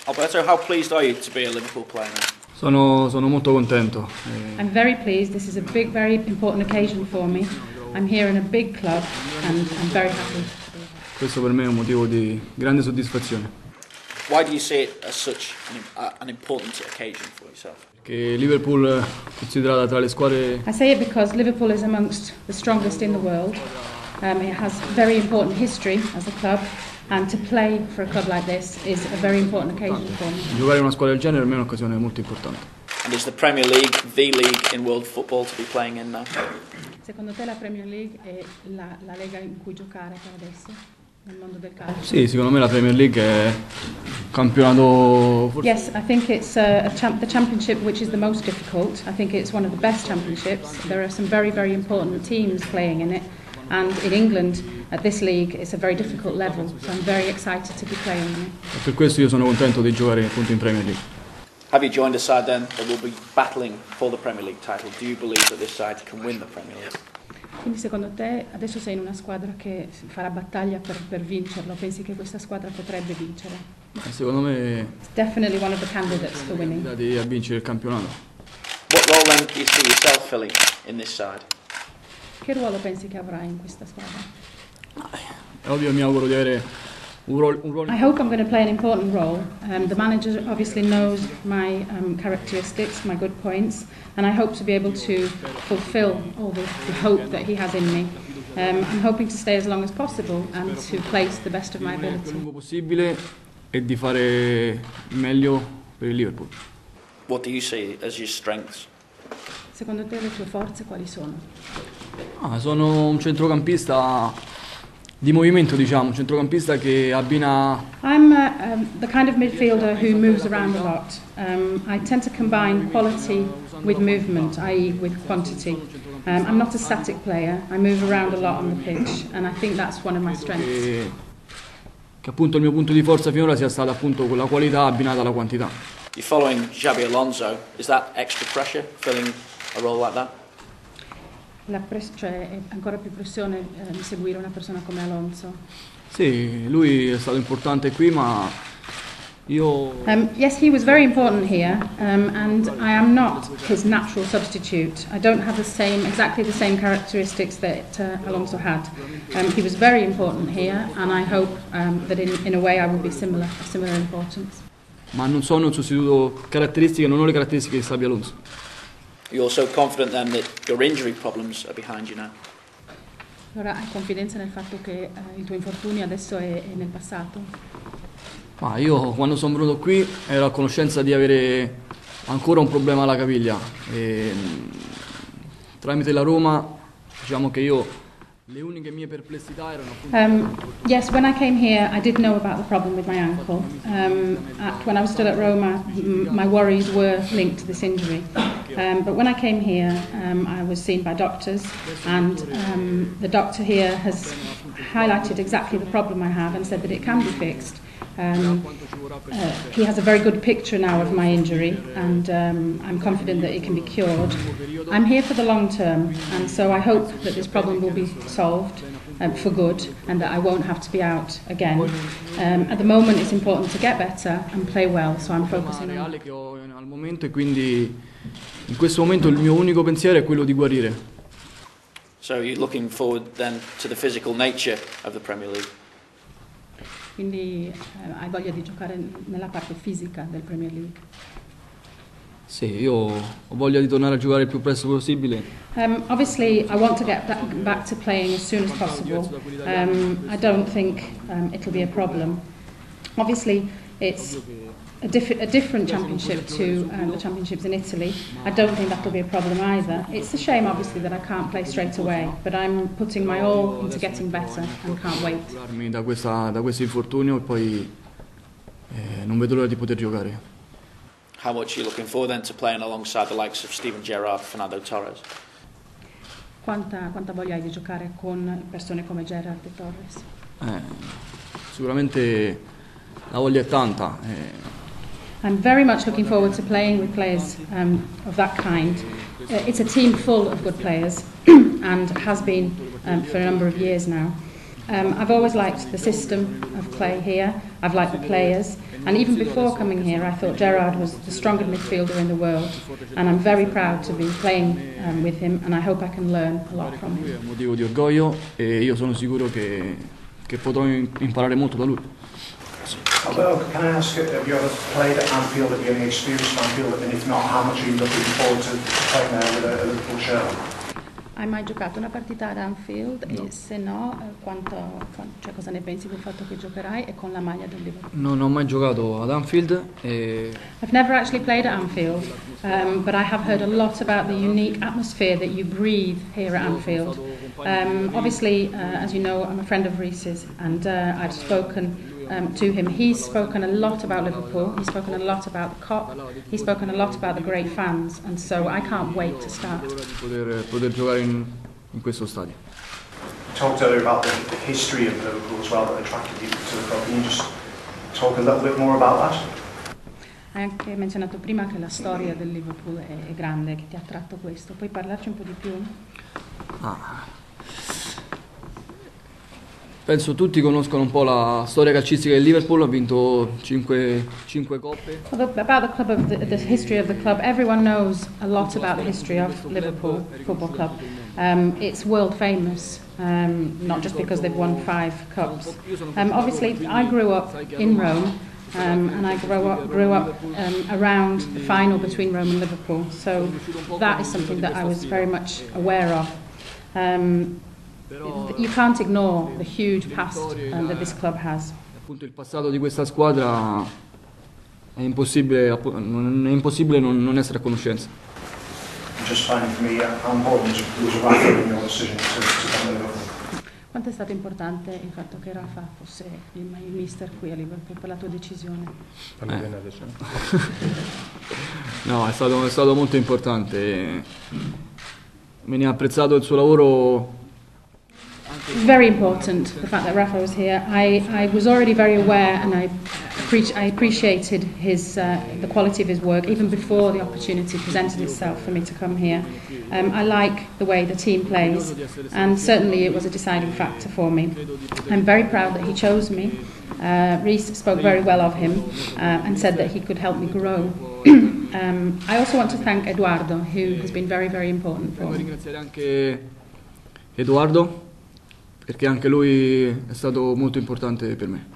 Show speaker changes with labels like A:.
A: Alberto, how pleased are you to be a Liverpool player now?
B: Sono molto contento.
C: I'm very pleased. This is a big, very important occasion for me. I'm here in a big club and I'm very happy.
B: Questo per me è un motivo di grande soddisfazione.
A: Why do you see it as such an important occasion for yourself?
B: Perché Liverpool è considerata tra le squadre.
C: I say it because Liverpool is amongst the strongest in the world. It has very important history as a club, and to play for a club like this is a very important occasion for me.
B: Giocare in una squadra del genere per me è un'occasione molto importante.
A: And is the Premier League the league in world football to be playing in now?
C: Secondo te la Premier League è la lega in cui giocare per adesso nel mondo del calcio?
B: Sì, secondo me la Premier League è un campionato.
C: Yes, I think it's the championship which is the most difficult. I think it's one of the best championships. There are some very, very important teams playing in it. And in England, at this league, it's a very difficult level, so I'm very excited to be playing in it.
B: E per questo io sono contento di giocare appunto in Premier League.
A: Have you joined a side then that will be battling for the Premier League title? Do you believe that this side can win the Premier League?
C: Quindi secondo te adesso sei in una squadra che farà battaglia per vincerlo? Pensi che questa squadra potrebbe vincere?
B: Secondo me
C: It's definitely one of the candidates for winning.
B: a vincere il campionato.
A: What role then do you see yourself filling in this side?
C: Che ruolo pensi che avrai in questa squadra?
B: È ovvio, mi auguro di avere un ruolo.
C: I hope I'm going to play an important role. The manager obviously knows my characteristics, my good points, and I hope to be able to fulfill all the hope that he has in me. I'm hoping to stay as long as possible and to place the best of my ability.
B: Il lungo possibile e di fare meglio per il Liverpool.
A: What do you see as your strengths?
C: Secondo te le tue forze quali sono?
B: Sono un centrocampista di movimento, diciamo, un centrocampista che abbina.
C: I'm the kind of midfielder who moves around a lot. I tend to combine quality with movement, i.e. with quantity. I'm not a static player. I move around a lot on the pitch, and I think that's one of my strengths.
B: Che appunto il mio punto di forza finora sia stata appunto quella qualità abbinata alla quantità.
A: You're following Xabi Alonso. Is that extra pressure, filling a role like that?
C: Cioè è ancora più pressione seguire una persona come Alonso.
B: Sì, lui è stato importante qui, ma io.
C: Yes, he was very important here, and I am not his natural substitute. I don't have exactly the same characteristics that Alonso had. He was very important here, and I hope that in a way I will be similar importance.
B: Ma non sono un sostituto caratteristiche, non ho le caratteristiche di Xabi Alonso.
A: You're also confident then that your injury problems are behind you now?
C: Allora hai confidenza nel fatto che il tuo infortunio adesso è nel passato?
B: Ma io quando sono venuto qui ero a conoscenza di avere ancora un problema alla caviglia e tramite la Roma diciamo che io le uniche mie perplessità erano appunto.
C: Yes, when I came here I did know about the problem with my ankle. When I was still at Roma my worries were linked to this injury. But when I came here I was seen by doctors and the doctor here has highlighted exactly the problem I have and said that it can be fixed. He has a very good picture now of my injury and I'm confident that it can be cured. I'm here for the long term and so I hope that this problem will be solved for good and that I won't have to be out again. At the moment it's important to get better and play well, so I'm focusing on
B: reale che ho al momento e quindi in questo momento il mio unico pensiero è quello di guarire.
A: So you're looking forward then to the physical nature of the Premier League?
C: Quindi hai voglia di giocare nella parte fisica del Premier League?
B: Sì, io ho voglia di tornare a giocare il più presto possibile.
C: Obviously I want to get back to playing as soon as possible. I don't think it'll be a problem. Obviously it's a different championship to the championships in Italy. I don't think that'll be a problem either. It's a shame obviously that I can't play straight away, but I'm putting my all into getting better and can't wait.
B: Da questo infortunio e poi non vedo l'ora di poter giocare.
A: How much are you looking forward then to playing alongside the likes of Steven Gerrard, Fernando Torres?
C: Quanta voglia hai di giocare con persone come Gerrard e Torres?
B: Sicuramente la voglia è tanta.
C: I'm very much looking forward to playing with players of that kind. It's a team full of good players and has been for a number of years now. I've always liked the system of play here. I've liked the players, and even before coming here, I thought Gerrard was the strongest midfielder in the world, and I'm very proud to be playing with him, and I hope I can learn a lot from him.
B: È un motivo di orgoglio e io sono sicuro che potrò imparare molto da lui.
D: Well, can I ask, have you ever played at Anfield? Have you any experience at Anfield? And if not, how much are you looking forward to playing there with a Liverpool shirt?
C: Hai mai giocato una partita ad Anfield?
B: No.
C: E se no, cioè cosa ne pensi del fatto che giocherai e con la maglia del Liverpool?
B: Non ho mai giocato ad Anfield e
C: I've never actually played at Anfield, but I have heard a lot about the unique atmosphere that you breathe here at Anfield. Obviously, as you know, I'm a friend of Reese's, and I've spoken to him. He's spoken a lot about Liverpool, he's spoken a lot about the Kop, he's spoken a lot about the great fans, and so I can't wait to start.
B: poter giocare in questo stadio.
D: You talked earlier about the history of Liverpool as well that attracted you to the club. Can you just talk a little bit more about that?
C: Hai anche menzionato prima che la storia del Liverpool è grande, che ti ha attratto questo. Puoi parlarci un po' di più?
B: Penso tutti conoscono un po' la storia calcistica del Liverpool, ha vinto 5 coppe.
C: About the club, of the history of the club, everyone knows a lot about the history of Liverpool Football Club. It's world famous, not just because they've won 5 cups. Obviously, I grew up in Rome, and I grew up around the final between Rome and Liverpool, so that is something that I was very much aware of. You can't ignore the huge past that this club has.
B: Appunto il passato di questa squadra è impossibile non essere a conoscenza.
D: Just finding for me how important was Rafa in your decision to come to Liverpool?
C: Quanto è stato importante il fatto che Rafa fosse il mister qui a Liverpool per la tua decisione?
B: No, è stato molto importante. Me ne ha apprezzato il suo lavoro.
C: It's very important, the fact that Rafa was here. I was already very aware, and I appreciated the quality of his work even before the opportunity presented itself for me to come here. I like the way the team plays, and certainly it was a deciding factor for me. I'm very proud that he chose me. Reece spoke very well of him and said that he could help me grow. I also want to thank Eduardo, who has been very, very important for
B: Vorrei
C: me.
B: ringraziare anche Edoardo, perché anche lui è stato molto importante per me.